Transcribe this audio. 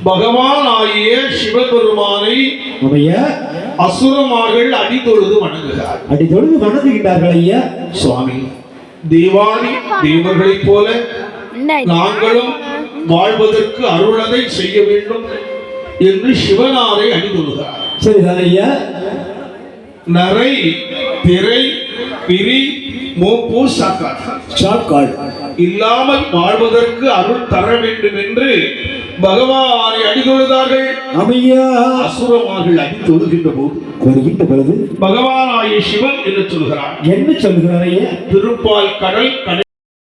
பகவான் ஆகிய சிவபெருமானை அசுரமார்கள் அடிதொழுது வணங்குகிறார். அடிதொழுது வணங்குகிறார்கள் ஐயா. சுவாமி, தேவாதி தேவர்களைப் போல நாங்களும் வாழ்வதற்கு அருளதை செய்ய வேண்டும் என்று சிவனாரை அடிதொழுகிறார். சரிதான் ஐயா. நரை திரை பிரி மூப்பு சாக்காட் இல்லாமல் வாழ்வதற்கு அருள் தர வேண்டும் என்று பகவானை அடிதொழுதார்கள். அசுரமார்கள் அடிதொழுகின்ற போது பகவானாகிய சிவன் என்று சொல்கிறார். என்ன சொல்கிறார்? திருப்பால் கடல் கடை